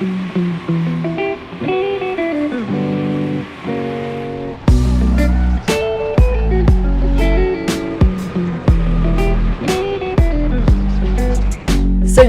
Salut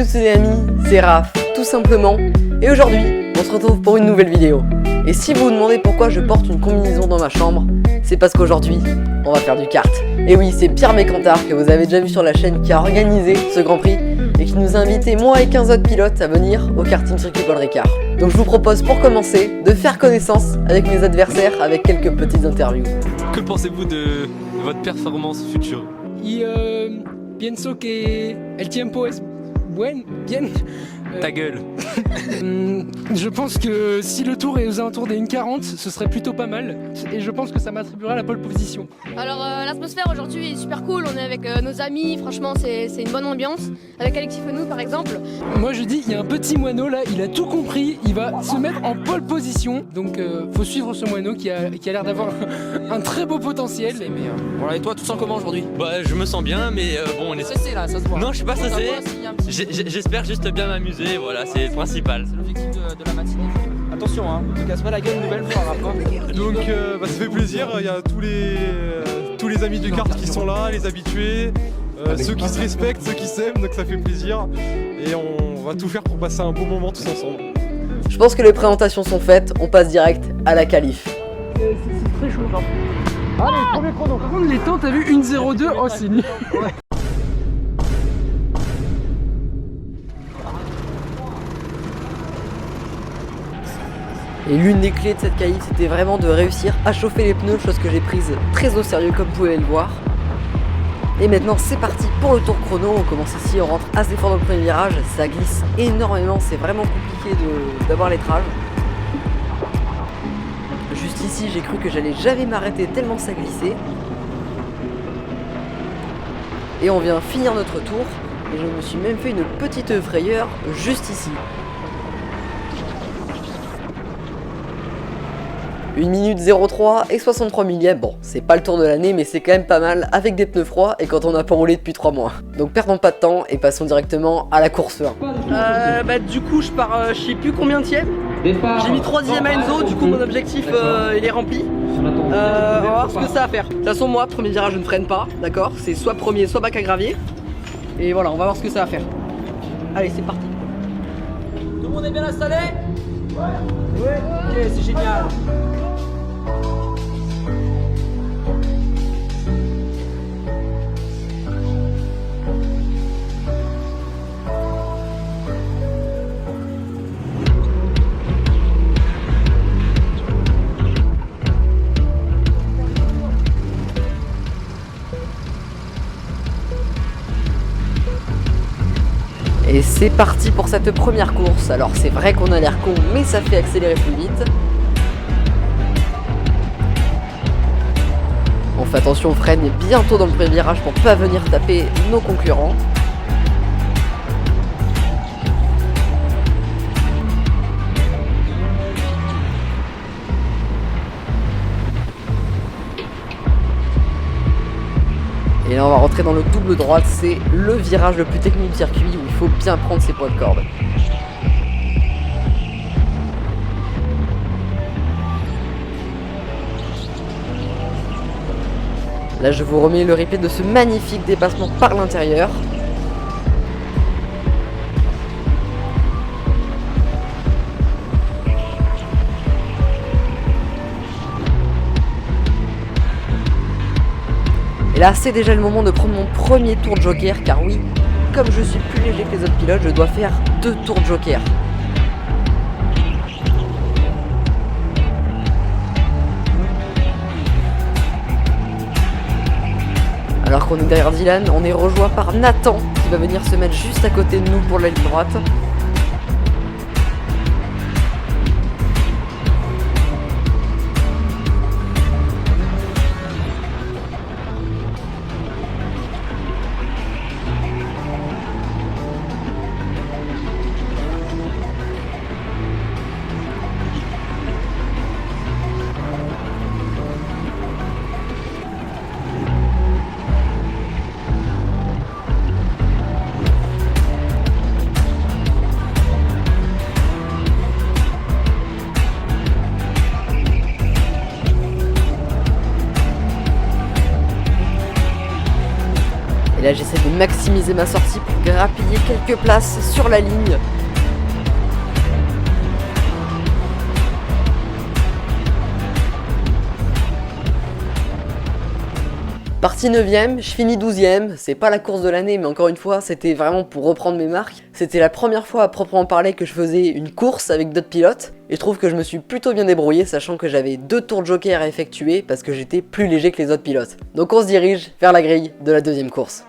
tous les amis, c'est Raph, tout simplement, et aujourd'hui, on se retrouve pour une nouvelle vidéo. Et si vous vous demandez pourquoi je porte une combinaison dans ma chambre, c'est parce qu'aujourd'hui, on va faire du kart. Et oui, c'est Pierre Mécantard, que vous avez déjà vu sur la chaîne, qui a organisé ce Grand Prix, et qui nous a invités, moi et 15 autres pilotes, à venir au karting circuit Paul Ricard. Donc je vous propose pour commencer, de faire connaissance avec mes adversaires, avec quelques petites interviews. Que pensez-vous de votre performance future? Pienso que el tiempo es bien. Ta gueule. Je pense que si le tour est aux alentours des 1,40, ce serait plutôt pas mal. Et je pense que ça m'attribuera la pole position. Alors l'atmosphère aujourd'hui est super cool, on est avec nos amis, franchement c'est une bonne ambiance. Avec Alexis Fenou par exemple. Moi je dis, il y a un petit moineau là, il a tout compris, il va se mettre en pole position. Donc faut suivre ce moineau qui a l'air d'avoir un très beau potentiel. Voilà, et toi, tu te sens comment aujourd'hui? Bah, je me sens bien, mais bon, on est Stressé là, ça se voit. Non, je suis pas stressé. J'espère juste bien m'amuser, voilà, c'est le principal. C'est l'objectif de la matinée. Attention, hein, ne te casse pas la gueule une nouvelle fois, Raph. Donc ça fait plaisir, il y a tous les amis du kart qui sont là, les habitués, ceux qui se respectent, ceux qui s'aiment, donc ça fait plaisir. Et on va tout faire pour passer un bon moment tous ensemble. Je pense que les présentations sont faites, on passe direct à la qualif. C'est très chaud là. Allez, premier chrono. Par contre les temps, t'as vu 1,02, oh c'est nul. Ouais. Et l'une des clés de cette qualif, c'était vraiment de réussir à chauffer les pneus, chose que j'ai prise très au sérieux comme vous pouvez le voir. Et maintenant c'est parti pour le tour chrono, on commence ici, on rentre assez fort dans le premier virage, ça glisse énormément, c'est vraiment compliqué d'avoir l'étrage. Juste ici j'ai cru que j'allais jamais m'arrêter tellement ça glissait. Et on vient finir notre tour, et je me suis même fait une petite frayeur juste ici. 1 minute 03 et 63 millièmes, bon c'est pas le tour de l'année mais c'est quand même pas mal avec des pneus froids et quand on n'a pas roulé depuis 3 mois. Donc perdons pas de temps et passons directement à la course 1. Du coup je pars je sais plus combien tième. J'ai mis 3ème à Enzo, du coup mon objectif il est rempli. On va voir ce que ça va faire. De toute façon moi premier virage je ne freine pas, d'accord? C'est soit premier soit bac à gravier. Et voilà on va voir ce que ça va faire. Allez c'est parti. Tout le monde est bien installé? Ouais. Ok, c'est génial. Et c'est parti pour cette première course. Alors c'est vrai qu'on a l'air con, mais ça fait accélérer plus vite. On fait attention, on freine bientôt dans le premier virage pour pas venir taper nos concurrents. Et là on va rentrer dans le double droite, c'est le virage le plus technique du circuit où il faut bien prendre ses points de corde. Là je vous remets le replay de ce magnifique dépassement par l'intérieur. Et là c'est déjà le moment de prendre mon premier tour de joker car oui, comme je suis plus léger que les autres pilotes, je dois faire 2 tours de joker. Alors qu'on est derrière Dylan, on est rejoint par Nathan qui va venir se mettre juste à côté de nous pour la ligne droite. maximiser ma sortie pour grappiller quelques places sur la ligne. Partie 9ème, je finis 12ème, c'est pas la course de l'année mais encore une fois c'était vraiment pour reprendre mes marques. C'était la première fois à proprement parler que je faisais une course avec d'autres pilotes et je trouve que je me suis plutôt bien débrouillé sachant que j'avais 2 tours de joker à effectuer parce que j'étais plus léger que les autres pilotes. Donc on se dirige vers la grille de la deuxième course.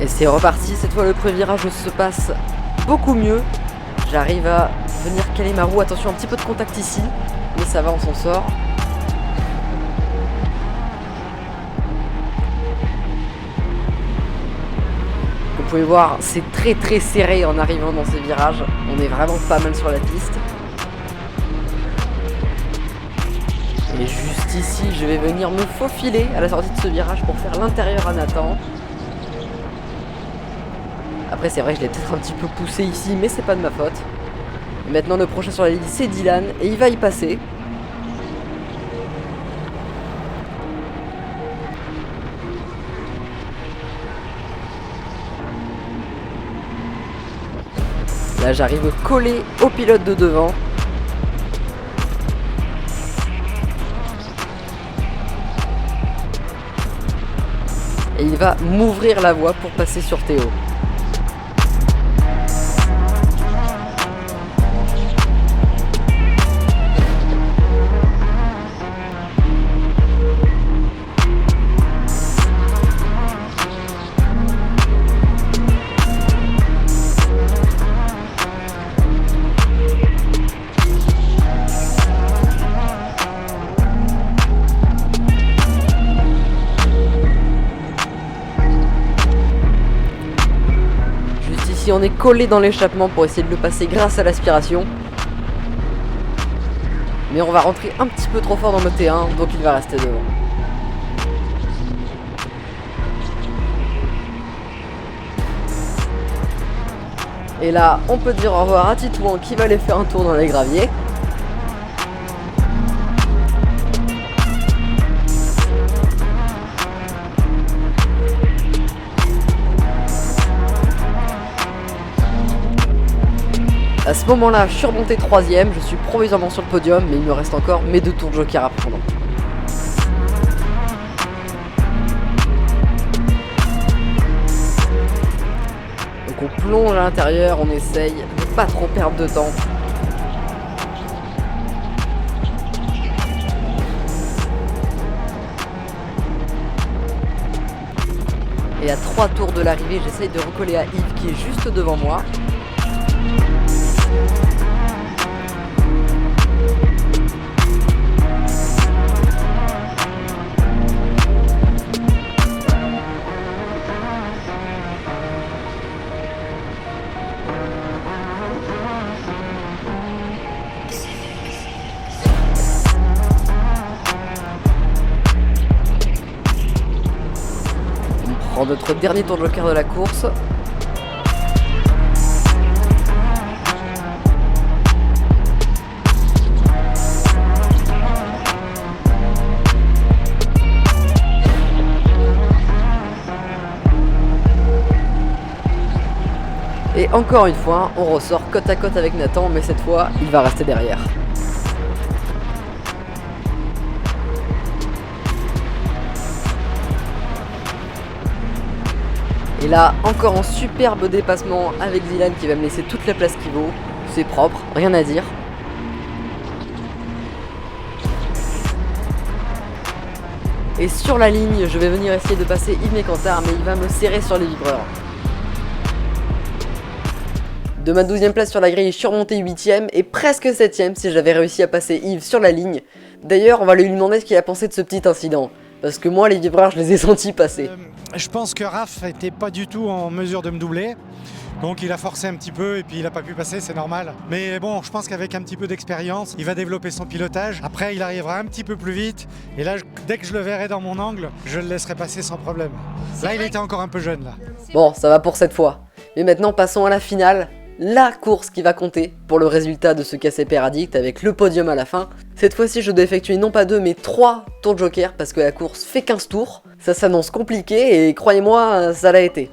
Et c'est reparti, cette fois le premier virage se passe beaucoup mieux. J'arrive à venir caler ma roue, attention un petit peu de contact ici, mais ça va, on s'en sort. Vous pouvez voir, c'est très serré en arrivant dans ces virages, on est vraiment pas mal sur la piste. Et juste ici, je vais venir me faufiler à la sortie de ce virage pour faire l'intérieur à Nathan. Après c'est vrai que je l'ai peut-être un petit peu poussé ici mais c'est pas de ma faute. Et maintenant le prochain sur la ligne c'est Dylan et il va y passer. Là j'arrive collé au pilote de devant. Et il va m'ouvrir la voie pour passer sur Théo. On est collé dans l'échappement pour essayer de le passer grâce à l'aspiration. Mais on va rentrer un petit peu trop fort dans le T1, donc il va rester devant. Et là, on peut dire au revoir à Titouan qui va aller faire un tour dans les graviers. À ce moment-là, je suis remonté 3ème, je suis provisoirement sur le podium, mais il me reste encore mes 2 tours de joker à prendre. Donc on plonge à l'intérieur, on essaye de pas trop perdre de temps. Et à 3 tours de l'arrivée, j'essaye de recoller à Yves qui est juste devant moi. On prend notre dernier tour de joker de la course. Et encore une fois, on ressort côte à côte avec Nathan, mais cette fois, il va rester derrière. Et là, encore un superbe dépassement avec Dylan qui va me laisser toute la place qu'il vaut. C'est propre, rien à dire. Et sur la ligne, je vais venir essayer de passer Yves Mécantard, mais il va me serrer sur les vibreurs. De ma 12e place sur la grille, je suis remonté 8ème et presque 7ème si j'avais réussi à passer Yves sur la ligne. D'ailleurs, on va lui demander ce qu'il a pensé de ce petit incident. Parce que moi, les vibreurs, je les ai sentis passer. Je pense que Raph n'était pas du tout en mesure de me doubler. Donc il a forcé un petit peu et puis il n'a pas pu passer, c'est normal. Mais bon, je pense qu'avec un petit peu d'expérience, il va développer son pilotage. Après, il arrivera un petit peu plus vite. Et là, dès que je le verrai dans mon angle, je le laisserai passer sans problème. Là, il était encore un peu jeune. Là. Bon, ça va pour cette fois. Mais maintenant, passons à la finale. La course qui va compter pour le résultat de ce KCP Addict avec le podium à la fin. Cette fois-ci, je dois effectuer non pas 2 mais 3 tours de joker parce que la course fait 15 tours. Ça s'annonce compliqué et croyez-moi, ça l'a été.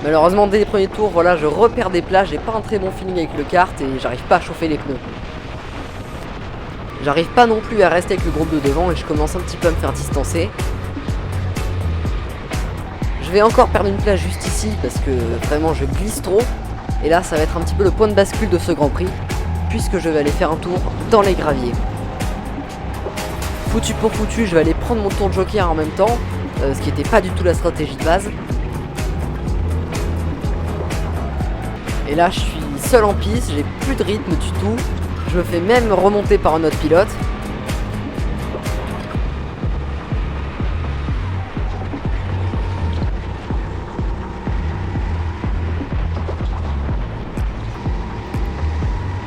Malheureusement dès les premiers tours, voilà, je repère des plages, j'ai pas un très bon feeling avec le kart et j'arrive pas à chauffer les pneus. J'arrive pas non plus à rester avec le groupe de devant et je commence un petit peu à me faire distancer. Je vais encore perdre une plage juste ici parce que vraiment je glisse trop. Et là ça va être un petit peu le point de bascule de ce Grand Prix puisque je vais aller faire un tour dans les graviers. Foutu pour foutu, je vais aller prendre mon tour de joker en même temps, ce qui n'était pas du tout la stratégie de base. Et là je suis seul en piste, j'ai plus de rythme du tout. Je me fais même remonter par un autre pilote.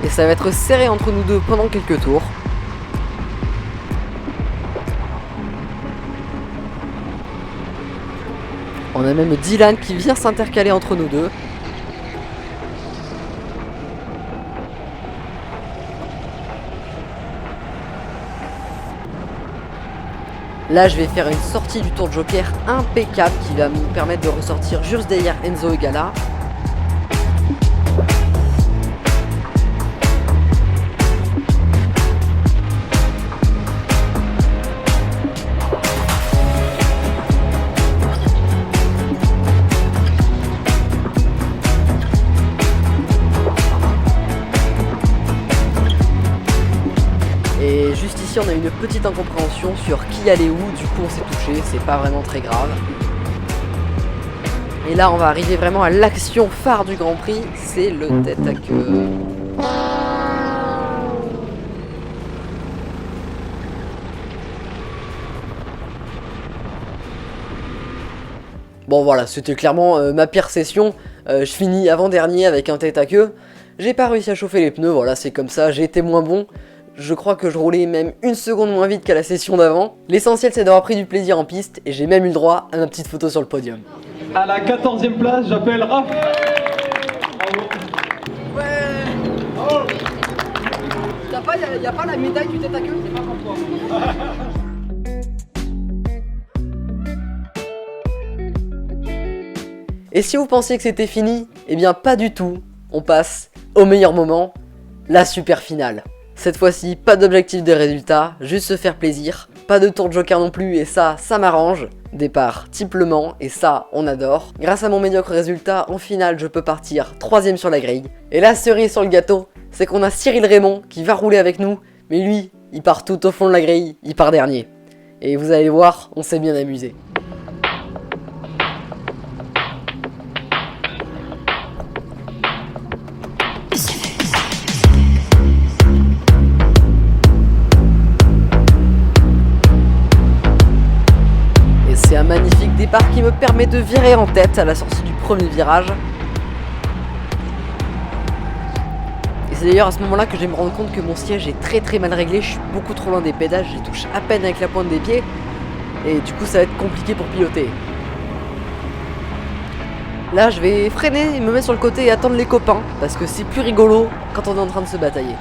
Et ça va être serré entre nous deux pendant quelques tours. On a même Dylan qui vient s'intercaler entre nous deux. Là je vais faire une sortie du tour de joker impeccable qui va me permettre de ressortir juste derrière Enzo et Gala. Et juste ici on a une petite incompréhension sur qui allait où, du coup on s'est touché, c'est pas vraiment très grave. Et là on va arriver vraiment à l'action phare du Grand Prix, c'est le tête à queue. Bon voilà, c'était clairement ma pire session, je finis avant-dernier avec un tête à queue. J'ai pas réussi à chauffer les pneus, voilà c'est comme ça, j'ai été moins bon. Je crois que je roulais même une seconde moins vite qu'à la session d'avant. L'essentiel c'est d'avoir pris du plaisir en piste et j'ai même eu le droit à ma petite photo sur le podium. À la 14e place, j'appelle Raph. Ouais. Oh. Y a pas la médaille du tête à queue, c'est pas pour toi. Et si vous pensiez que c'était fini, eh bien pas du tout. On passe au meilleur moment, la super finale. Cette fois-ci, pas d'objectif de résultat, juste se faire plaisir. Pas de tour de joker non plus et ça m'arrange. Départ type Le Mans et ça, on adore. Grâce à mon médiocre résultat, en finale, je peux partir 3ème sur la grille. Et la cerise sur le gâteau, c'est qu'on a Cyril Raymond qui va rouler avec nous. Mais lui, il part tout au fond de la grille, il part dernier. Et vous allez voir, on s'est bien amusé. C'est un magnifique départ qui me permet de virer en tête à la sortie du premier virage. Et c'est d'ailleurs à ce moment-là que je vais me rendre compte que mon siège est très mal réglé. Je suis beaucoup trop loin des pédales, je les touche à peine avec la pointe des pieds. Et du coup ça va être compliqué pour piloter. Là je vais freiner, me mettre sur le côté et attendre les copains. Parce que c'est plus rigolo quand on est en train de se batailler.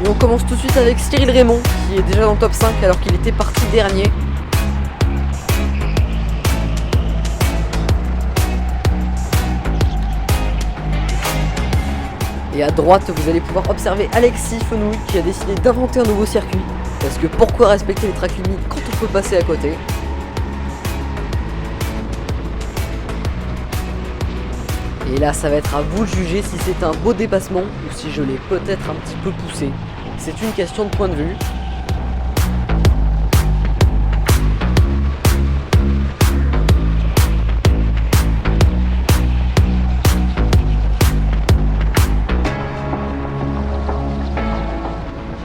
Et on commence tout de suite avec Cyril Raymond qui est déjà dans le top 5 alors qu'il était parti dernier. Et à droite, vous allez pouvoir observer Alexis Fenouil qui a décidé d'inventer un nouveau circuit. Parce que pourquoi respecter les tracks limites quand on peut passer à côté? Et là, ça va être à vous de juger si c'est un beau dépassement ou si je l'ai peut-être un petit peu poussé. C'est une question de point de vue.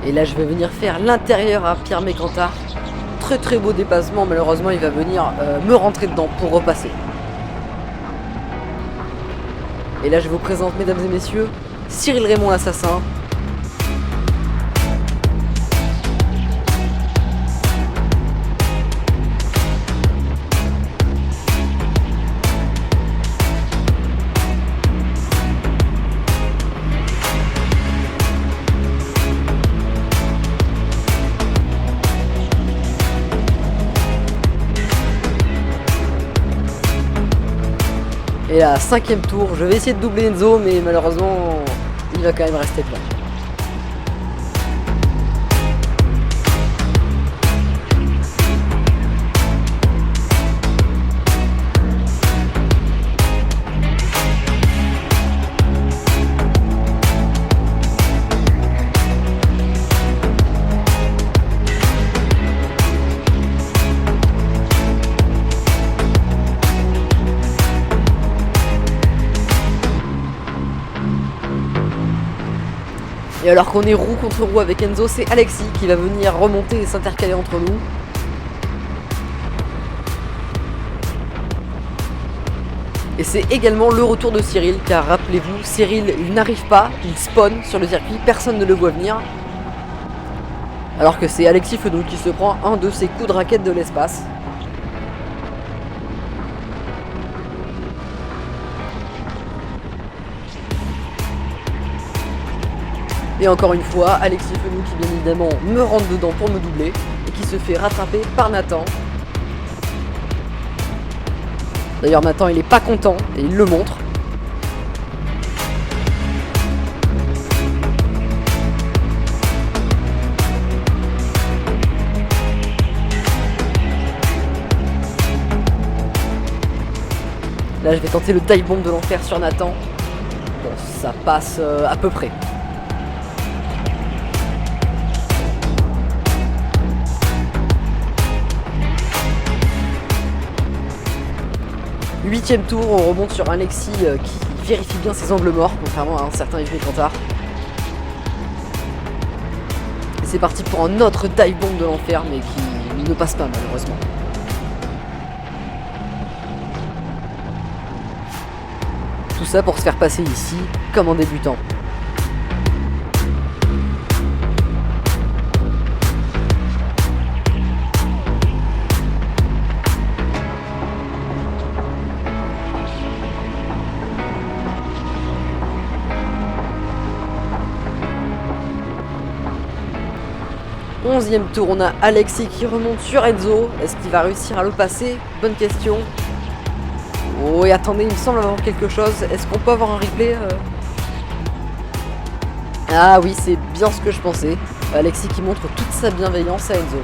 Et là, je vais venir faire l'intérieur à Pierre Mécantard. Très beau dépassement, malheureusement, il va venir me rentrer dedans pour repasser. Et là, je vous présente, mesdames et messieurs, Cyril Raymond l'assassin. Et à 5e tour, je vais essayer de doubler Enzo, mais malheureusement, il va quand même rester plat. Et alors qu'on est roue contre roue avec Enzo, c'est Alexis qui va venir remonter et s'intercaler entre nous. Et c'est également le retour de Cyril, car rappelez-vous, Cyril, il n'arrive pas, il spawn sur le circuit, personne ne le voit venir. Alors que c'est Alexis Fenouil qui se prend un de ses coups de raquette de l'espace. Et encore une fois, Alexis Fenouil qui bien évidemment me rentre dedans pour me doubler et qui se fait rattraper par Nathan. D'ailleurs Nathan il est pas content et il le montre. Là je vais tenter le dive bomb de l'enfer sur Nathan. Bon ça passe à peu près. 8e tour, on remonte sur Alexis qui vérifie bien ses angles morts, contrairement à un certain Yves Mécantard. Et c'est parti pour un autre dive bomb de l'enfer, mais qui ne passe pas malheureusement. Tout ça pour se faire passer ici, comme en débutant. Onzième tour, on a Alexis qui remonte sur Enzo. Est-ce qu'il va réussir à le passer? Bonne question. Oh et attendez, il me semble avoir quelque chose. Est-ce qu'on peut avoir un replay Ah oui, c'est bien ce que je pensais. Alexis qui montre toute sa bienveillance à Enzo.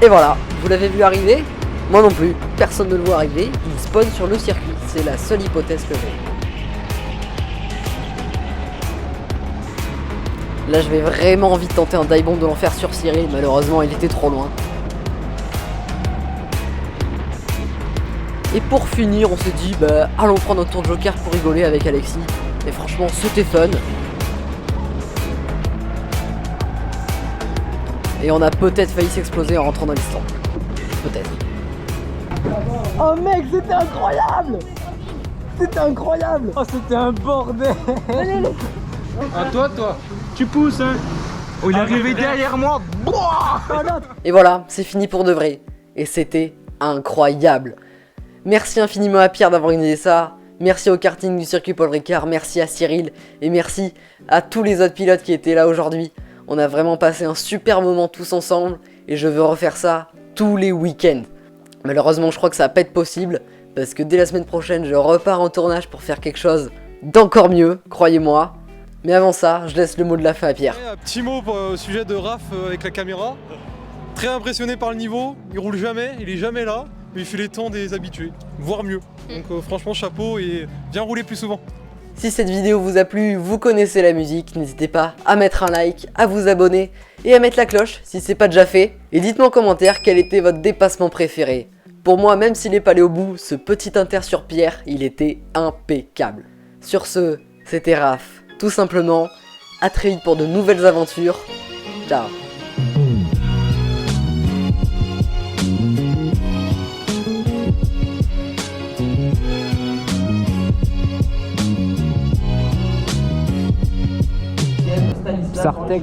Et voilà, vous l'avez vu arriver? Moi non plus, personne ne le voit arriver. Il spawn sur le circuit, c'est la seule hypothèse que j'ai. Là je vais vraiment envie de tenter un dive bomb de l'enfer sur Cyril, malheureusement il était trop loin. Et pour finir on s'est dit bah allons prendre un tour de joker pour rigoler avec Alexis. Et franchement c'était fun. Et on a peut-être failli s'exploser en rentrant dans l'histoire. Peut-être. Oh mec, c'était incroyable! C'était incroyable! Oh c'était un bordel! À toi, tu pousses, hein. Oh, il est arrivé derrière moi. Et voilà, c'est fini pour de vrai. Et c'était incroyable. Merci infiniment à Pierre d'avoir organisé ça. Merci au karting du circuit Paul Ricard. Merci à Cyril. Et merci à tous les autres pilotes qui étaient là aujourd'hui. On a vraiment passé un super moment tous ensemble. Et je veux refaire ça tous les week-ends. Malheureusement, je crois que ça va pas être possible. parce que dès la semaine prochaine, je repars en tournage pour faire quelque chose d'encore mieux, croyez-moi. Mais avant ça, je laisse le mot de la fin à Pierre. Un petit mot au sujet de Raph avec la caméra. Très impressionné par le niveau, il roule jamais, il est jamais là, mais il fait les temps des habitués, voire mieux. Donc franchement chapeau et viens rouler plus souvent. Si cette vidéo vous a plu, vous connaissez la musique, n'hésitez pas à mettre un like, à vous abonner et à mettre la cloche si c'est pas déjà fait. Et dites-moi en commentaire quel était votre dépassement préféré. Pour moi, même s'il n'est pas allé au bout, ce petit inter sur Pierre, il était impeccable. Sur ce, c'était Raph, tout simplement. À très vite pour de nouvelles aventures. Ciao. Sartec.